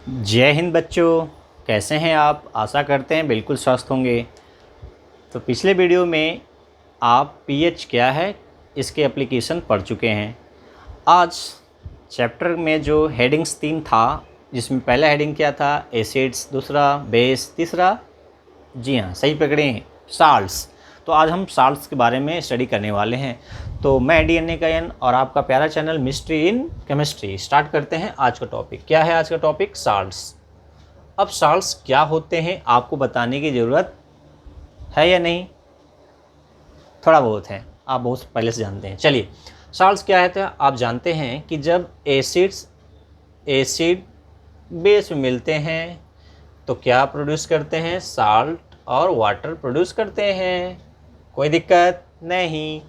जय हिंद बच्चों, कैसे हैं आप। आशा करते हैं बिल्कुल स्वस्थ होंगे। तो पिछले वीडियो में आप पीएच क्या है इसके एप्लीकेशन पढ़ चुके हैं। आज चैप्टर में जो हेडिंग्स 3 था, जिसमें पहला हेडिंग क्या था, एसिड्स, दूसरा बेस, तीसरा, जी हाँ सही पकड़े हैं, साल्ट्स। तो आज हम साल्ट्स के बारे में स्टडी करने वाले हैं। तो मैं डीएनए का एन और आपका प्यारा channel mystery in chemistry start करते हैं। आज का टॉपिक क्या है? आज का टॉपिक साल्ट्स। अब साल्ट्स क्या होते हैं आपको बताने की ज़रूरत है या नहीं? थोड़ा बहुत है, आप बहुत पहले से जानते हैं। चलिए, साल्ट्स क्या है? तो आप जानते हैं कि जब एसिड बेस में मिलते हैं तो क्या प्रोड्यूस करते हैं? साल्ट और वाटर प्रोड्यूस करते हैं। कोई दिक्कत नहीं।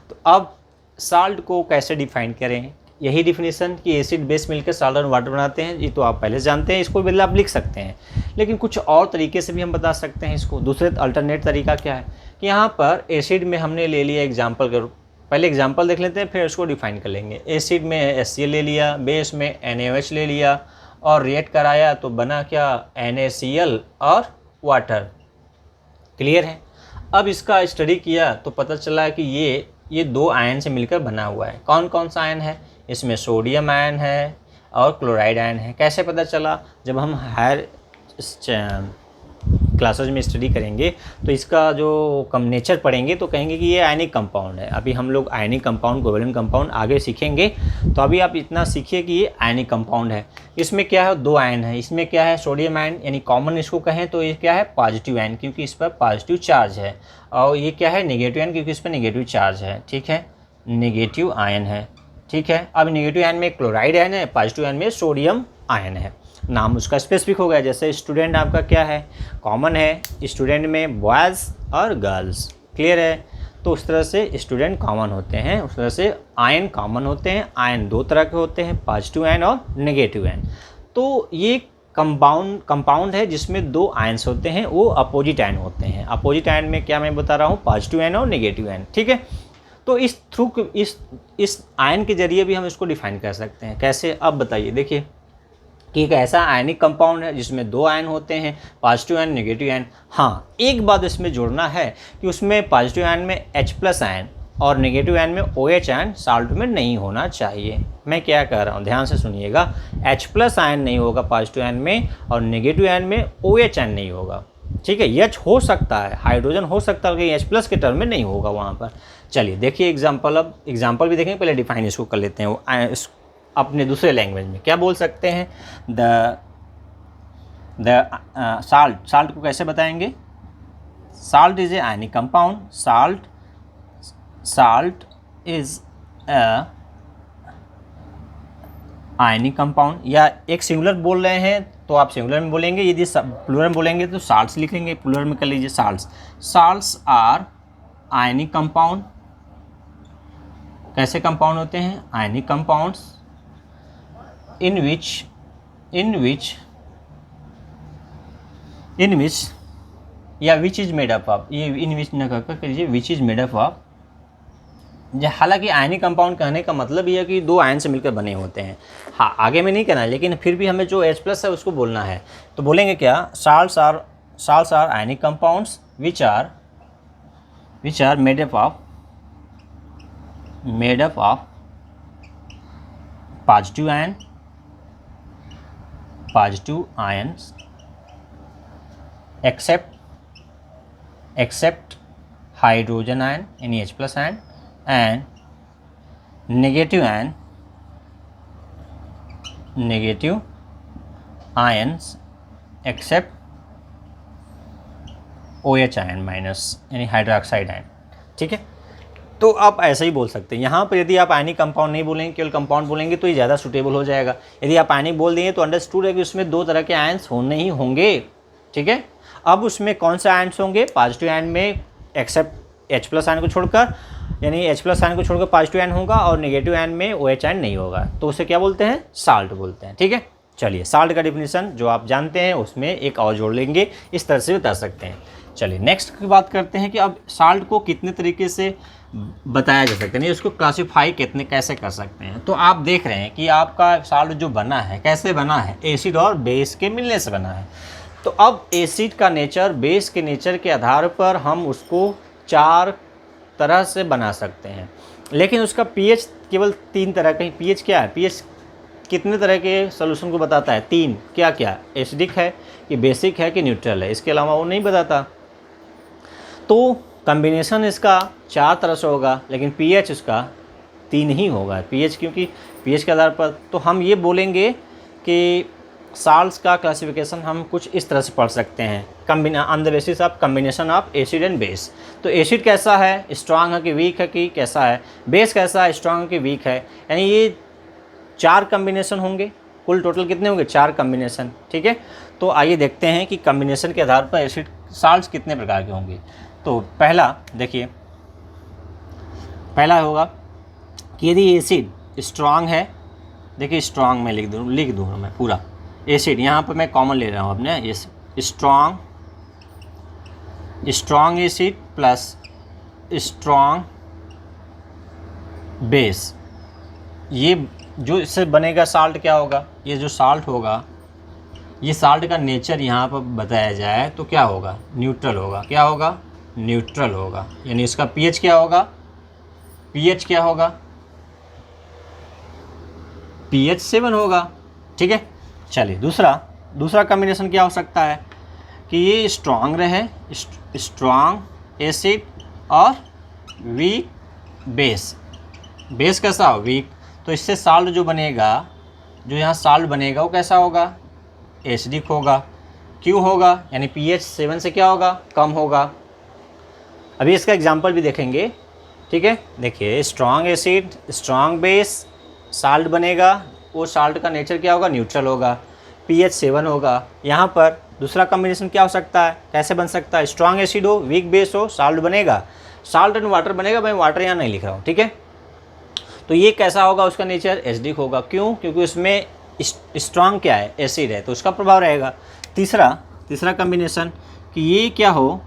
तो अब साल्ट को कैसे डिफाइन करें? यही डिफिनीशन कि एसिड बेस मिलकर साल्ट और वाटर बनाते हैं, ये तो आप पहले जानते हैं। इसको बिल्कुल आप लिख सकते हैं, लेकिन कुछ और तरीके से भी हम बता सकते हैं इसको। दूसरे अल्टरनेट तरीका क्या है कि यहाँ पर एसिड में हमने ले लिया एग्जाम्पल के, पहले एग्जाम्पल देख लेते हैं फिर उसको डिफाइन कर लेंगे। एसिड में HCl ले लिया, बेस में NaOH ले लिया और रिएक्ट कराया तो बना क्या? NaCl और वाटर। क्लियर है? अब इसका स्टडी किया तो पता चला कि ये दो आयन से मिलकर बना हुआ है। कौन कौन सा आयन है? इसमें सोडियम आयन है और क्लोराइड आयन है। कैसे पता चला? जब हम हायर क्लासेज में स्टडी करेंगे तो इसका जो नेचर पढ़ेंगे तो कहेंगे कि ये आयनिक कंपाउंड है। अभी हम लोग आयनिक कंपाउंड, कोवैलेंट कंपाउंड आगे सीखेंगे। तो अभी आप इतना सीखिए कि ये आयनिक कंपाउंड है। इसमें क्या है? दो आयन है। इसमें क्या है? सोडियम आयन, यानी कॉमन इसको कहें तो ये क्या है? पॉजिटिव आयन, क्योंकि इस पर पॉजिटिव चार्ज है। और ये क्या है? नेगेटिव आयन, क्योंकि इस पर नेगेटिव चार्ज है। ठीक है, नेगेटिव आयन है। ठीक है, अब नेगेटिव आयन में क्लोराइड आयन है, पॉजिटिव आयन में सोडियम आयन है। नाम उसका स्पेसिफिक हो गया। जैसे स्टूडेंट आपका क्या है? कॉमन है। स्टूडेंट में बॉयज़ और गर्ल्स। क्लियर है? तो उस तरह से स्टूडेंट कॉमन होते हैं, उस तरह से आयन कॉमन होते हैं। आयन दो तरह के होते हैं, पॉजिटिव आयन और नेगेटिव आयन। तो ये कंपाउंड है जिसमें दो आयन्स होते हैं, वो अपोजिट आयन होते हैं। अपोजिट आयन में क्या मैं बता रहा हूँ? पॉजिटिव आयन और नेगेटिव आयन। ठीक है, तो इस आयन के जरिए भी हम इसको डिफाइन कर सकते हैं। कैसे? अब बताइए। देखिए कि एक ऐसा आयनिक कंपाउंड है जिसमें दो आयन होते हैं, पॉजिटिव आयन, नेगेटिव आयन। हाँ, एक बात इसमें जोड़ना है कि उसमें पॉजिटिव आयन में H+ आयन और नेगेटिव आयन में OH आयन साल्ट में नहीं होना चाहिए। मैं क्या कह रहा हूँ, ध्यान से सुनिएगा। H+ आयन नहीं होगा पॉजिटिव आयन में और नेगेटिव आयन में OH आयन नहीं होगा। ठीक है, H हो सकता है, हाइड्रोजन हो सकता है, लेकिन H+ के टर्म में नहीं होगा वहाँ पर। चलिए देखिए एग्जाम्पल। अब एग्जाम्पल भी देखेंगे, पहले डिफाइन इसको कर लेते हैं अपने दूसरे लैंग्वेज में। क्या बोल सकते हैं? साल्ट को कैसे बताएंगे? Salt is a ionic compound. Salt is a ionic compound. या एक सिंगुलर बोल रहे हैं तो आप सिंगुलर में बोलेंगे, यदि प्लूरल में बोलेंगे तो साल्ट्स लिख लेंगे, प्लूरल में कर लीजिए साल्ट्स आर आयनिक कंपाउंड। कैसे कंपाउंड होते हैं? आयनिक कंपाउंड्स in which या which is made up of, ये in which न कहकर करिए which is made up of। हालांकि आयनिक कंपाउंड कहने का मतलब ये है कि दो आयन से मिलकर बने होते हैं। हाँ, आगे में नहीं कहना है, लेकिन फिर भी हमें जो H+ है उसको बोलना है। तो बोलेंगे क्या? Salts are ionic compounds which are made up of positive ions except hydrogen ion, any H+ ion, and negative ions except OH ion minus, यानी हाइड्रोक्साइड आयन। ठीक है, तो आप ऐसा ही बोल सकते हैं। यहाँ पर यदि आप आयनिक कंपाउंड नहीं बोलेंगे, केवल कंपाउंड बोलेंगे तो ये ज़्यादा सूटेबल हो जाएगा। यदि आप आयनिक बोल देंगे तो अंडरस्टूड है कि उसमें दो तरह के आयन्स होने ही होंगे। ठीक है, अब उसमें कौन से आयन्स होंगे? पॉजिटिव आयन में एक्सेप्ट H+ आयन को छोड़कर, यानी H+ आयन को छोड़कर पॉजिटिव आयन होगा, और नेगेटिव आयन में OH आयन नहीं होगा, तो उसे क्या बोलते हैं? साल्ट बोलते हैं। ठीक है, चलिए साल्ट का डिफिनीशन जो आप जानते हैं उसमें एक और जोड़ लेंगे, इस तरह से बता सकते हैं। चलिए नेक्स्ट की बात करते हैं कि अब साल्ट को कितने तरीके से बताया जा सकता है, नहीं उसको क्लासीफाई कितने कैसे कर सकते हैं। तो आप देख रहे हैं कि आपका साल्ट जो बना है कैसे बना है, एसिड और बेस के मिलने से बना है। तो अब एसिड का नेचर बेस के नेचर के आधार पर हम उसको 4 तरह से बना सकते हैं, लेकिन उसका पीएच केवल 3 तरह का ही। पीएच क्या है, पीएच कितने तरह के सॉल्यूशन को बताता है, 3। क्या क्या, एसिडिक है कि बेसिक है कि न्यूट्रल है, इसके अलावा वो नहीं बताता। तो कम्बिनेशन इसका 4 तरह से होगा, लेकिन पीएच उसका 3 ही होगा। पीएच क्योंकि पीएच के आधार पर तो हम ये बोलेंगे कि साल्ट्स का क्लासिफिकेशन हम कुछ इस तरह से पढ़ सकते हैं, on the basis of combination of acid and base. तो एसिड कैसा है, स्ट्रांग है कि वीक है कि कैसा है, बेस कैसा है, स्ट्रांग है कि वीक है, यानी ये 4 कम्बिनेशन होंगे। कुल टोटल कितने होंगे, 4 कम्बिनेशन, ठीक है। तो आइए देखते हैं कि कम्बिनेशन के आधार पर एसिड साल्ट्स कितने प्रकार के होंगे। तो पहला देखिए, पहला होगा कि यदि एसिड स्ट्रांग है, देखिए स्ट्रांग में लिख दूँ मैं पूरा एसिड, यहाँ पर मैं कॉमन ले रहा हूँ अपने, ये strong acid plus strong base, ये जो इससे बनेगा साल्ट क्या होगा, ये जो साल्ट होगा, ये साल्ट का नेचर यहाँ पर बताया जाए तो क्या होगा, न्यूट्रल होगा। क्या होगा, न्यूट्रल होगा, यानी इसका पीएच क्या होगा, पीएच क्या होगा, पीएच 7 होगा, ठीक है। चलिए दूसरा कॉम्बिनेशन क्या हो सकता है कि ये स्ट्रांग रहे, स्ट्रांग एसिड और वीक बेस। बेस कैसा हो, वीक, तो इससे साल्ट जो बनेगा, जो यहाँ साल्ट बनेगा वो कैसा होगा, एसिडिक होगा। क्यों होगा, यानी पीएच 7 से क्या होगा, कम होगा। अभी इसका एग्जांपल भी देखेंगे, ठीक है। देखिए strong acid strong base salt बनेगा, वो साल्ट का नेचर क्या होगा, न्यूट्रल होगा, पीएच 7 होगा। यहाँ पर दूसरा कॉम्बिनेशन क्या हो सकता है, कैसे बन सकता है, स्ट्रांग एसिड हो वीक बेस हो, साल्ट बनेगा, साल्ट एंड वाटर बनेगा, मैं वाटर यहाँ नहीं लिख रहा हूँ, ठीक है। तो ये कैसा होगा, उसका नेचर एसिडिक होगा। क्यों, क्योंकि उसमें स्ट्रांग क्या है, एसिड है, तो उसका प्रभाव रहेगा। तीसरा कॉम्बिनेशन कि ये क्या हो,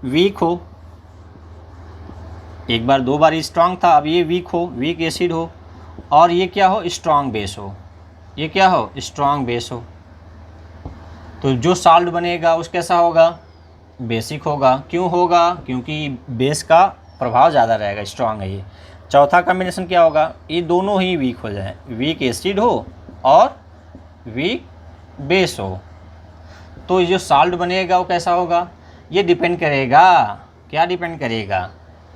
वीक हो, एक बार 2 बार स्ट्रांग था, अब ये वीक हो, वीक एसिड हो, और ये क्या हो, स्ट्रांग बेस हो, ये क्या हो, स्ट्रांग बेस हो। तो जो साल्ट बनेगा उस कैसा होगा, बेसिक होगा। क्यों होगा, क्योंकि बेस का प्रभाव ज़्यादा रहेगा, स्ट्रांग है ये। चौथा कॉम्बिनेशन क्या होगा, ये दोनों ही वीक हो जाए, वीक एसिड हो और वीक बेस हो, तो ये जो साल्ट बनेगा वो कैसा होगा, ये डिपेंड करेगा, क्या डिपेंड करेगा,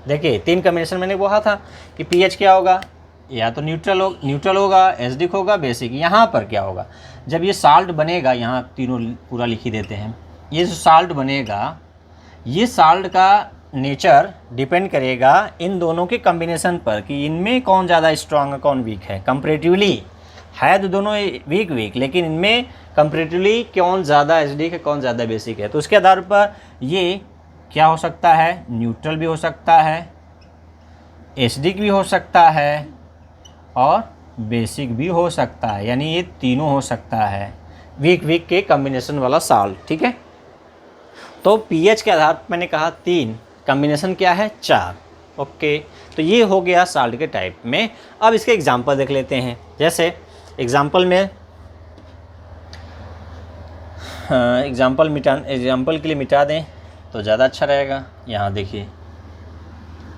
देखिए 3 कॉम्बिनेशन मैंने कहा था कि पीएच क्या होगा, या तो न्यूट्रल होगा, एसिडिक होगा, बेसिक। यहाँ पर क्या होगा, जब ये साल्ट बनेगा, यहाँ तीनों पूरा लिख ही देते हैं, ये जो साल्ट बनेगा, ये साल्ट का नेचर डिपेंड करेगा इन दोनों के कॉम्बिनेशन पर कि इनमें कौन ज़्यादा स्ट्रांग है कौन वीक है। कंपैरेटिवली है तो दोनों वीक, लेकिन इनमें कंपैरेटिवली कौन ज़्यादा एसिडिक है कौन ज़्यादा बेसिक है। तो उसके आधार पर ये क्या हो सकता है, न्यूट्रल भी हो सकता है, एसिडिक भी हो सकता है और बेसिक भी हो सकता है, यानी ये तीनों हो सकता है, वीक के कॉम्बिनेशन वाला साल्ट, ठीक है। तो पीएच के आधार पर मैंने कहा 3, कॉम्बिनेशन क्या है 4, ओके। तो ये हो गया साल्ट के टाइप में। अब इसके एग्जांपल देख लेते हैं। जैसे एग्जांपल के लिए मिटा दें तो ज़्यादा अच्छा रहेगा। यहाँ देखिए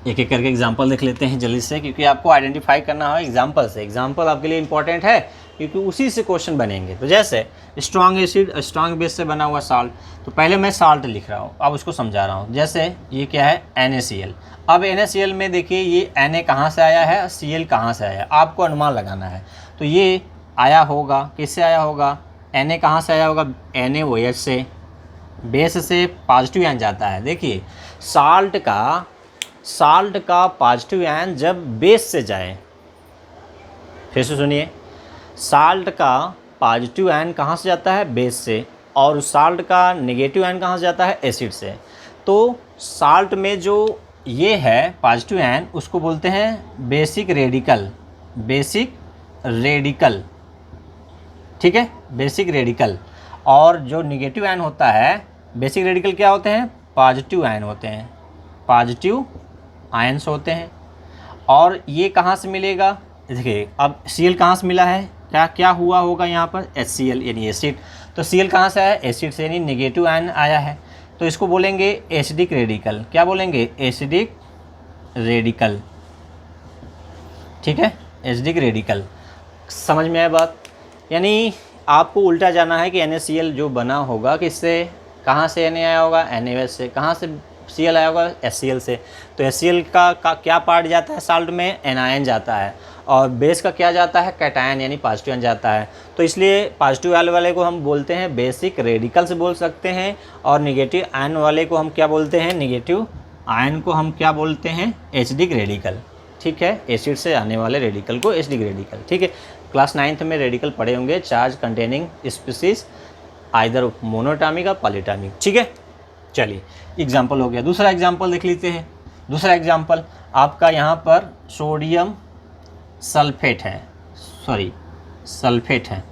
एक एक करके एग्जांपल देख लेते हैं जल्दी से, क्योंकि आपको आइडेंटिफाई करना है एग्जांपल से। एग्जांपल आपके लिए इंपॉर्टेंट है क्योंकि उसी से क्वेश्चन बनेंगे। तो जैसे स्ट्रांग एसिड स्ट्रांग बेस से बना हुआ साल्ट, तो पहले मैं साल्ट लिख रहा हूँ, अब उसको समझा रहा हूँ। जैसे ये क्या है, NaCl। अब NaCl में देखिए ये Na कहाँ से आया है, Cl कहाँ से आया है, आपको अनुमान लगाना है। तो ये आया होगा, किससे आया होगा, Na कहाँ से आया होगा, NaOH से, बेस से पॉजिटिव आयन जाता है। देखिए साल्ट का पॉजिटिव आयन जब बेस से जाए, फिर से सुनिए, साल्ट का पॉजिटिव आयन कहाँ से जाता है, बेस से, और साल्ट का नेगेटिव आयन कहाँ से जाता है, एसिड से। तो साल्ट में जो ये है पॉजिटिव आयन, उसको बोलते हैं बेसिक रेडिकल, ठीक है, बेसिक रेडिकल। और जो नेगेटिव आयन होता है, बेसिक रेडिकल क्या होते हैं, पॉजिटिव आयन होते हैं, पॉजिटिव आयन्स होते हैं। और ये कहाँ से मिलेगा, देखिए अब Cl कहाँ से मिला है, क्या क्या हुआ होगा यहाँ पर, HCl यानी एसिड। तो Cl कहाँ से आया, एसिड से, यानी नेगेटिव आयन आया है, तो इसको बोलेंगे एसिडिक रेडिकल। क्या बोलेंगे, एसिडिक रेडिकल, ठीक है, एसिडिक रेडिकल। समझ में आया बात। यानी आपको उल्टा जाना है कि NaCl जो बना होगा किससे, कहाँ से Na आया होगा, NaOH से, कहाँ से Cl आया होगा, HCl से। तो HCl का क्या पार्ट जाता है साल्ट में, एनायन जाता है, और बेस का क्या जाता है, कैटायन यानी पॉजिटिव आयन जाता है। तो इसलिए पॉजिटिव आयन वाले को हम बोलते हैं बेसिक रेडिकल से बोल सकते हैं, और निगेटिव आयन वाले को हम क्या बोलते हैं, निगेटिव आयन को हम क्या बोलते हैं, एसिडिक रेडिकल। ठीक है, एसिड से आने वाले रेडिकल को एसिडिक रेडिकल। ठीक है, क्लास 9th में रेडिकल पढ़े होंगे, charge containing species either monoatomic और पॉलीटॉमिक। ठीक है, चलिए एग्जाम्पल हो गया। दूसरा एग्जाम्पल देख लेते हैं। दूसरा एग्जाम्पल आपका यहाँ पर सोडियम सल्फेट है, सल्फेट है।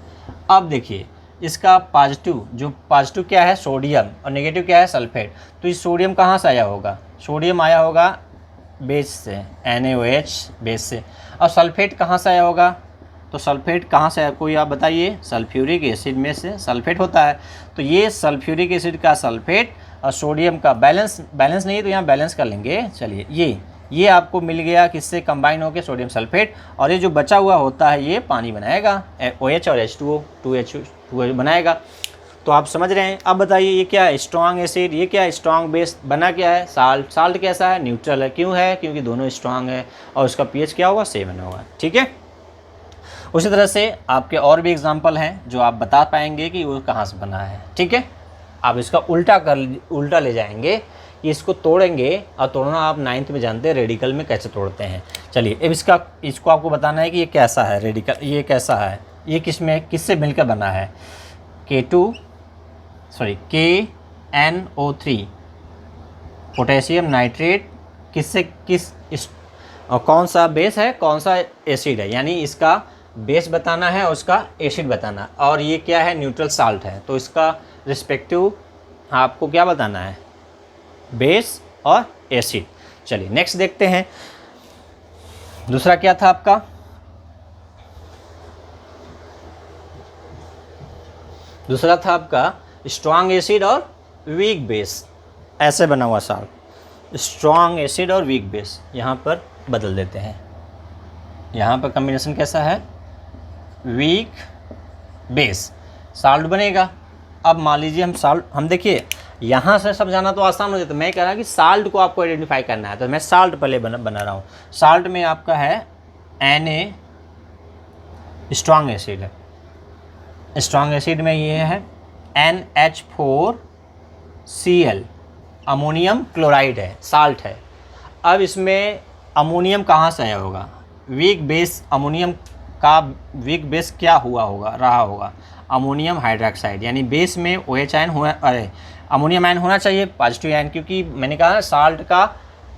अब देखिए इसका पॉजिटिव, जो पॉजिटिव क्या है सोडियम और नेगेटिव क्या है सल्फेट। तो इस सोडियम कहाँ से आया होगा, सोडियम आया होगा बेस से, NaOH बेस से। और सल्फेट कहाँ से आया होगा, तो सल्फेट कहाँ से आया, कोई आप बताइए, सल्फ्यूरिक एसिड में से सल्फेट होता है। तो ये सल्फ्यूरिक एसिड का सल्फेट और सोडियम का बैलेंस नहीं है तो यहाँ बैलेंस कर लेंगे। चलिए ये आपको मिल गया, किससे कंबाइन होकर सोडियम सल्फेट, और ये जो बचा हुआ होता है ये पानी बनाएगा, OH और H2O 2H बनाएगा। तो आप समझ रहे हैं। अब बताइए ये क्या है, स्ट्रॉन्ग एसिड, ये क्या है स्ट्रॉन्ग बेस, बना क्या है साल्ट। साल्ट कैसा है, न्यूट्रल है। क्यों है, क्योंकि दोनों स्ट्रॉन्ग है और उसका pH क्या होगा, 7 होगा। ठीक है, उसी तरह से आपके और भी एग्जाम्पल हैं जो आप बता पाएंगे कि वो कहाँ से बना है। ठीक है, आप इसका उल्टा ले जाएंगे, इसको तोड़ेंगे, और तोड़ना आप 9th में जानते हैं रेडिकल में कैसे तोड़ते हैं। चलिए अब इसको आपको बताना है कि ये कैसा है रेडिकल, ये कैसा है, ये किससे मिलकर बना है, KNO3 पोटेशियम नाइट्रेट, और कौन सा बेस है, कौन सा एसिड है, यानी इसका बेस बताना है और उसका एसिड बताना। और ये क्या है, न्यूट्रल साल्ट है, तो इसका रिस्पेक्टिव आपको क्या बताना है, बेस और एसिड। चलिए नेक्स्ट देखते हैं। दूसरा क्या था आपका, दूसरा था आपका स्ट्रॉन्ग एसिड और वीक बेस। ऐसे बना हुआ साल्ट, स्ट्रॉन्ग एसिड और वीक बेस, यहाँ पर बदल देते हैं। यहाँ पर कॉम्बिनेशन कैसा है, वीक बेस साल्ट बनेगा। अब मान लीजिए हम देखिए यहाँ से समझाना तो आसान हो जाता है। मैं कह रहा कि साल्ट को आपको आइडेंटिफाई करना है, तो मैं साल्ट पहले बना रहा हूँ। साल्ट में आपका है Na, स्ट्रॉन्ग एसिड है। स्ट्रॉन्ग एसिड में ये है NH4Cl, अमोनियम क्लोराइड है, साल्ट है। अब इसमें अमोनियम कहाँ से आया होगा, वीक बेस, अमोनियम का वीक बेस क्या रहा होगा, अमोनियम हाइड्रोक्साइड, यानी बेस में OH आयन अमोनियम आयन होना चाहिए, पॉजिटिव आयन, क्योंकि मैंने कहा साल्ट का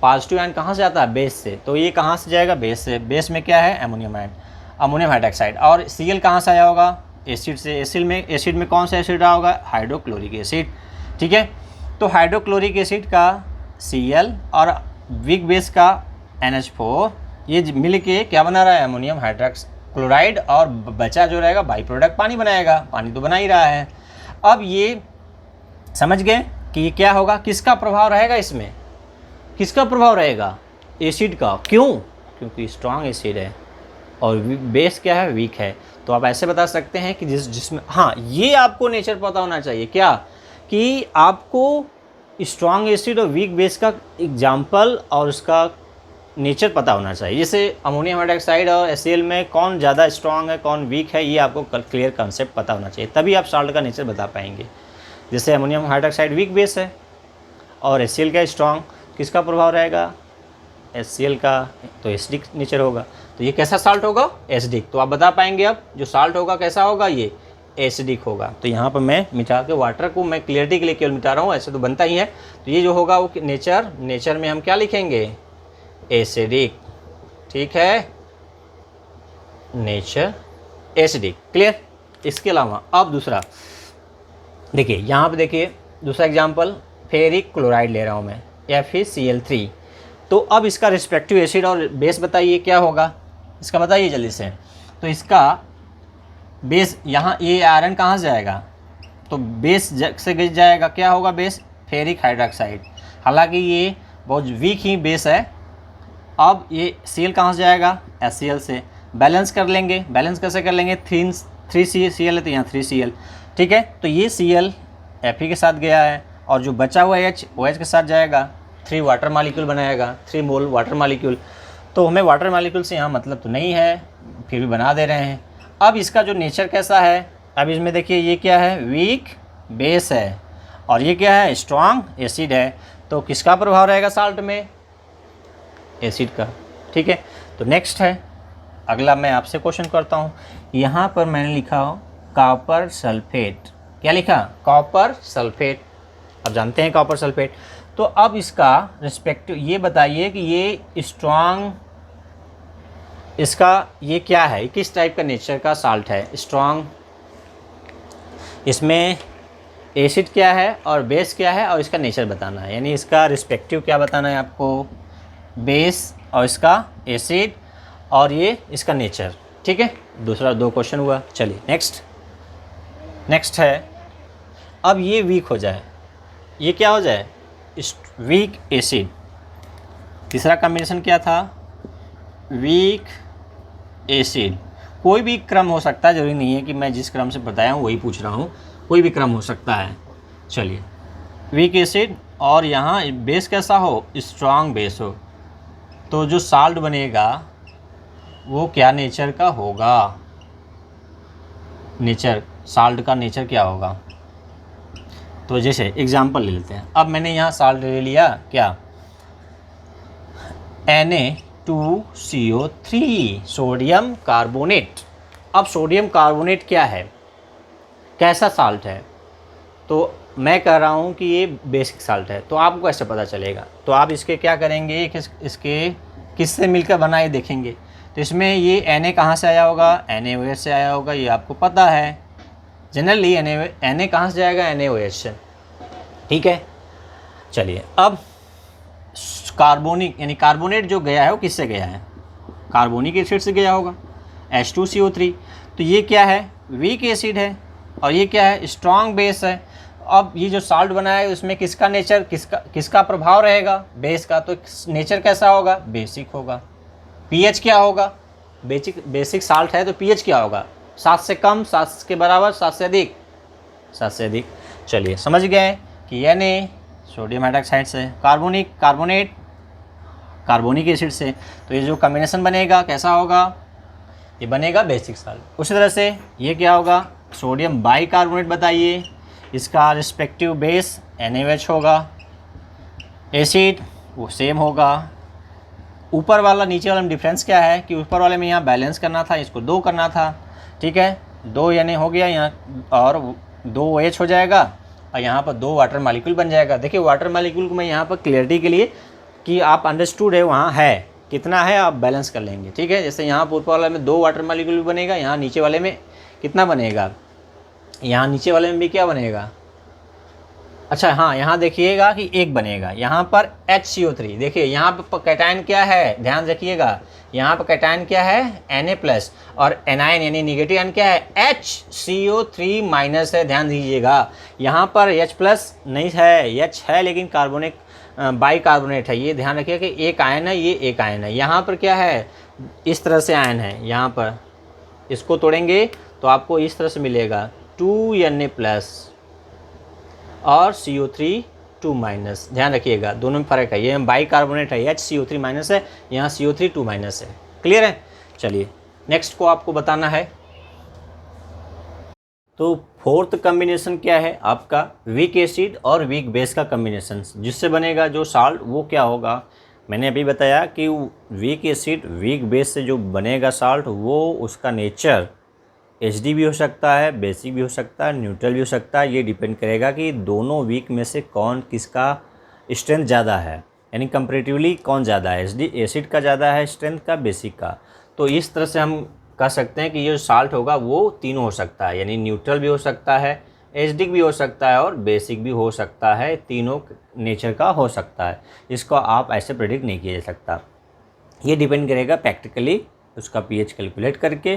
पॉजिटिव आयन कहाँ से आता है, बेस से। तो ये कहाँ से जाएगा, बेस से। बेस में क्या है, अमोनियम आयन, अमोनियम हाइड्रोक्साइड। और Cl कहाँ से आया होगा, एसिड से। एसिड में कौन सा एसिड रहा होगा, हाइड्रोक्लोरिक एसिड। ठीक है, तो हाइड्रोक्लोरिक एसिड का Cl और वीक बेस का NH4, ये मिल के क्या बना रहा है, अमोनियम हाइड्रोक्लोराइड, और बचा जो रहेगा बाई प्रोडक्ट पानी बनाएगा। पानी तो बना ही रहा है। अब ये समझ गए कि ये क्या होगा, किसका प्रभाव रहेगा इसमें, किसका प्रभाव रहेगा, एसिड का। क्यों, क्योंकि स्ट्रॉन्ग एसिड है और बेस क्या है, वीक है। तो आप ऐसे बता सकते हैं कि जिसमें, हाँ ये आपको नेचर पता होना चाहिए, क्या कि आपको स्ट्रॉन्ग एसिड और वीक बेस का एग्जाम्पल और उसका नेचर पता होना चाहिए। जैसे अमोनियम हाइड्रोक्साइड और HCl में कौन ज़्यादा स्ट्रॉन्ग है, कौन वीक है, ये आपको क्लियर कॉन्सेप्ट पता होना चाहिए, तभी आप साल्ट का नेचर बता पाएंगे। जैसे अमोनियम हाइड्रोक्साइड वीक बेस है और HCl का स्ट्रॉन्ग, किसका प्रभाव रहेगा, HCl का, तो एसिडिक नेचर होगा। तो ये कैसा साल्ट होगा, एसिडिक। तो आप बता पाएंगे अब जो साल्ट होगा कैसा होगा, ये एसिडिक होगा। तो यहाँ पर मैं मिटा के वाटर को मैं क्लियरिटी के लिए केवल मिटा रहा हूँ, ऐसे तो बनता ही है। तो ये जो होगा वो नेचर में हम क्या लिखेंगे, एसिडिक। ठीक है, नेचर एसिडिक, क्लियर। इसके अलावा अब दूसरा देखिए, यहाँ पे देखिए दूसरा एग्जांपल, फेरिक क्लोराइड ले रहा हूँ मैं, या फिर Cl3। तो अब इसका रिस्पेक्टिव एसिड और बेस बताइए क्या होगा, इसका बताइए जल्दी से। तो इसका बेस यहाँ ये आयरन कहाँ से जाएगा, तो बेस से गिर जाएगा, क्या होगा बेस, फेरिक हाइड्रोक्साइड। हालांकि ये बहुत वीक ही बेस है। अब ये Cl कहाँ से जाएगा, HCl से। बैलेंस कर लेंगे, बैलेंस कैसे कर लेंगे, 3Cl है तो यहाँ 3Cl, ठीक है। तो ये Cl Fe के साथ गया है और जो बचा हुआ H OH के साथ जाएगा, 3 वाटर मालिक्यूल बनाएगा, 3 मोल वाटर मालिक्यूल। तो हमें वाटर मालिक्यूल से यहाँ मतलब तो नहीं है, फिर भी बना दे रहे हैं। अब इसका जो नेचर कैसा है, अब इसमें देखिए ये क्या है, वीक बेस है और ये क्या है, स्ट्रॉन्ग एसिड है। तो किसका प्रभाव रहेगा साल्ट में, एसिड का, ठीक है। तो नेक्स्ट है, अगला मैं आपसे क्वेश्चन करता हूँ। यहाँ पर मैंने लिखा हो कॉपर सल्फेट, क्या लिखा, कॉपर सल्फेट। अब जानते हैं कॉपर सल्फेट। तो अब इसका रिस्पेक्टिव ये बताइए कि ये स्ट्रॉन्ग, इसका ये क्या है, किस टाइप का नेचर का साल्ट है, स्ट्रॉन्ग, इसमें एसिड क्या है और बेस क्या है और इसका नेचर बताना है। यानी इसका रिस्पेक्टिव क्या बताना है आपको, बेस और इसका एसिड और ये इसका नेचर, ठीक है। दूसरा 2 क्वेश्चन हुआ। चलिए नेक्स्ट है, अब ये वीक हो जाए, ये क्या हो जाए, वीक एसिड। तीसरा कॉम्बिनेशन क्या था, वीक एसिड। कोई भी क्रम हो सकता है, जरूरी नहीं है कि मैं जिस क्रम से बताया हूँ वही पूछ रहा हूँ, कोई भी क्रम हो सकता है। चलिए वीक एसिड और यहाँ बेस कैसा हो, स्ट्रॉन्ग बेस हो। तो जो साल्ट बनेगा वो क्या नेचर का होगा, नेचर, साल्ट का नेचर क्या होगा। तो जैसे एग्जांपल ले लेते हैं। अब मैंने यहाँ साल्ट ले लिया क्या, Na2CO3 सोडियम कार्बोनेट। अब सोडियम कार्बोनेट क्या है, कैसा साल्ट है, तो मैं कह रहा हूँ कि ये बेसिक साल्ट है। तो आपको कैसे पता चलेगा, तो आप इसके क्या करेंगे, इसके किससे मिलकर बनाए देखेंगे। तो इसमें ये Na कहाँ से आया होगा, NaOH से आया होगा, ये आपको पता है। जनरली Na कहाँ से जाएगा, NaOH से, ठीक है। चलिए अब कार्बोनिक यानी कार्बोनेट जो गया है वो किससे गया है, कार्बोनिक एसिड से गया होगा, H2CO3। तो ये क्या है, वीक एसिड है और ये क्या है, स्ट्रॉन्ग बेस है। अब ये जो साल्ट बना है उसमें किसका नेचर, किसका प्रभाव रहेगा, बेस का। तो नेचर कैसा होगा, बेसिक होगा। pH क्या होगा, बेसिक साल्ट है तो pH क्या होगा, 7 से कम, 7 के बराबर, 7 से अधिक, 7 से अधिक। चलिए समझ गए कि Na सोडियम हाइड्रोक्साइड से, कार्बोनेट कार्बोनिक एसिड से। तो ये जो कॉम्बिनेशन बनेगा कैसा होगा, ये बनेगा बेसिक साल्ट। उसी तरह से ये क्या होगा, सोडियम बाइकार्बोनेट बताइए, इसका रिस्पेक्टिव बेस NaOH होगा, एसिड वो सेम होगा। ऊपर वाला नीचे वाला में डिफरेंस क्या है कि ऊपर वाले में यहाँ बैलेंस करना था, इसको 2 करना था, ठीक है। 2 Na हो गया यहाँ और 2 OH हो जाएगा और यहाँ पर 2 वाटर मालिक्यूल बन जाएगा। देखिए वाटर मालिक्यूल को मैं यहाँ पर क्लियरिटी के लिए कि आप अंडरस्टूड है, वहाँ है कितना है आप बैलेंस कर लेंगे, ठीक है। जैसे यहाँ ऊपर वाले में 2 वाटर मालिक्यूल बनेगा, यहाँ नीचे वाले में कितना बनेगा, यहाँ नीचे वाले में भी क्या बनेगा, अच्छा हाँ यहाँ देखिएगा कि 1 बनेगा। यहाँ पर HCO3, देखिए यहाँ पर कैटायन क्या है, ध्यान रखिएगा, यहाँ पर कैटायन क्या है, Na+ और एनायन यानी निगेटिव आयन क्या है, HCO3- है, ध्यान दीजिएगा। यहाँ पर H+ नहीं है, H है लेकिन कार्बोनिक बाइकार्बोनेट है, ये ध्यान रखिए कि एक आयन है, ये एक आयन है। यहाँ पर क्या है, इस तरह से आयन है, यहाँ पर इसको तोड़ेंगे तो आपको इस तरह से मिलेगा 2Na+ और CO3 2-। ध्यान रखिएगा दोनों में फ़र्क है, ये बाइकार्बोनेट है, HCO3- है, यहाँ CO3 2- है। क्लियर है। चलिए नेक्स्ट को आपको बताना है। तो 4th कॉम्बिनेशन क्या है आपका, वीक एसिड और वीक बेस का कॉम्बिनेशन, जिससे बनेगा जो साल्ट वो क्या होगा। मैंने अभी बताया कि वीक एसिड वीक बेस से जो बनेगा साल्ट, वो उसका नेचर HD भी हो सकता है, बेसिक भी हो सकता है, न्यूट्रल भी हो सकता है। ये डिपेंड करेगा कि दोनों वीक में से कौन किसका स्ट्रेंथ ज़्यादा है, यानी कंपैरेटिवली कौन ज़्यादा है, एसिड का ज़्यादा है स्ट्रेंथ का, बेसिक का। तो इस तरह से हम कह सकते हैं कि ये जो साल्ट होगा वो तीनों हो सकता है, यानी न्यूट्रल भी हो सकता है, एसिडिक भी हो सकता है और बेसिक भी हो सकता है, तीनों नेचर का हो सकता है। इसको आप ऐसे प्रेडिक्ट नहीं किया जा सकता। ये डिपेंड करेगा प्रैक्टिकली उसका पीएच कैलकुलेट करके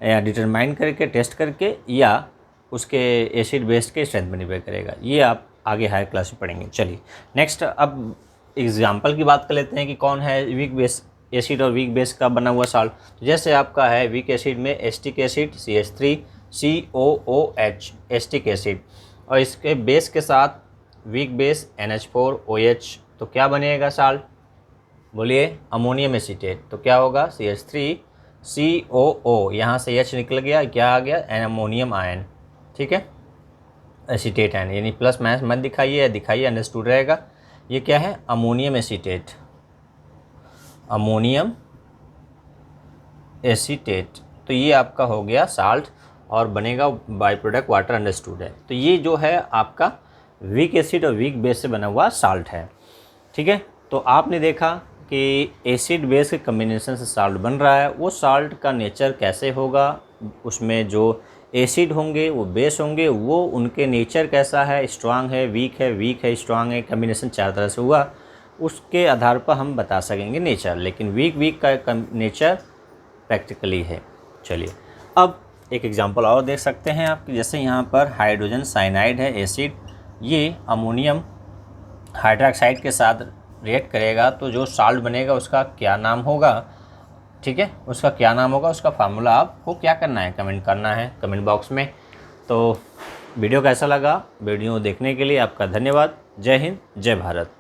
या डिटरमाइन करके टेस्ट करके, या उसके एसिड बेस के स्ट्रेंथ पर निर्भर करेगा। ये आप आगे हायर क्लास में पढ़ेंगे। चलिए नेक्स्ट अब एग्जाम्पल की बात कर लेते हैं कि कौन है वीक बेस एसिड और वीक बेस का बना हुआ साल्ट। तो जैसे आपका है वीक एसिड में acetic acid CH3 COOH acetic acid, और इसके बेस के साथ वीक बेस NH4 OH, तो क्या बनेगा साल्ट? बोलिए अमोनियम एसीटेट। तो क्या होगा CH3 COO, यहाँ से H निकल गया, क्या आ गया? अमोनियम आयन, ठीक है, एसीटेट आयन, यानी प्लस माइनस मत दिखाइए, दिखाइए, अंडरस्टूड रहेगा। ये क्या है? Ammonium acetate, ammonium acetate. तो ये आपका हो गया साल्ट और बनेगा बाई प्रोडक्ट वाटर, अंडरस्टूड है। तो ये जो है आपका वीक एसिड और वीक बेस से बना हुआ साल्ट है, ठीक है। तो आपने देखा कि एसिड बेस के कम्बिनेशन से साल्ट बन रहा है। वो साल्ट का नेचर कैसे होगा, उसमें जो एसिड होंगे वो बेस होंगे, वो उनके नेचर कैसा है, स्ट्रांग है, वीक है, स्ट्रांग है, कम्बिनेशन चार तरह से हुआ, उसके आधार पर हम बता सकेंगे नेचर। लेकिन वीक का नेचर प्रैक्टिकली है। चलिए अब एक एग्जांपल और देख सकते हैं आप, जैसे यहाँ पर हाइड्रोजन साइनाइड है एसिड, ये अमोनियम हाइड्रोक्साइड के साथ रिएक्ट करेगा, तो जो साल्ट बनेगा उसका क्या नाम होगा, ठीक है, उसका क्या नाम होगा, उसका फार्मूला आपको क्या करना है, कमेंट करना है कमेंट बॉक्स में। तो वीडियो कैसा लगा? वीडियो देखने के लिए आपका धन्यवाद। जय हिंद, जय भारत।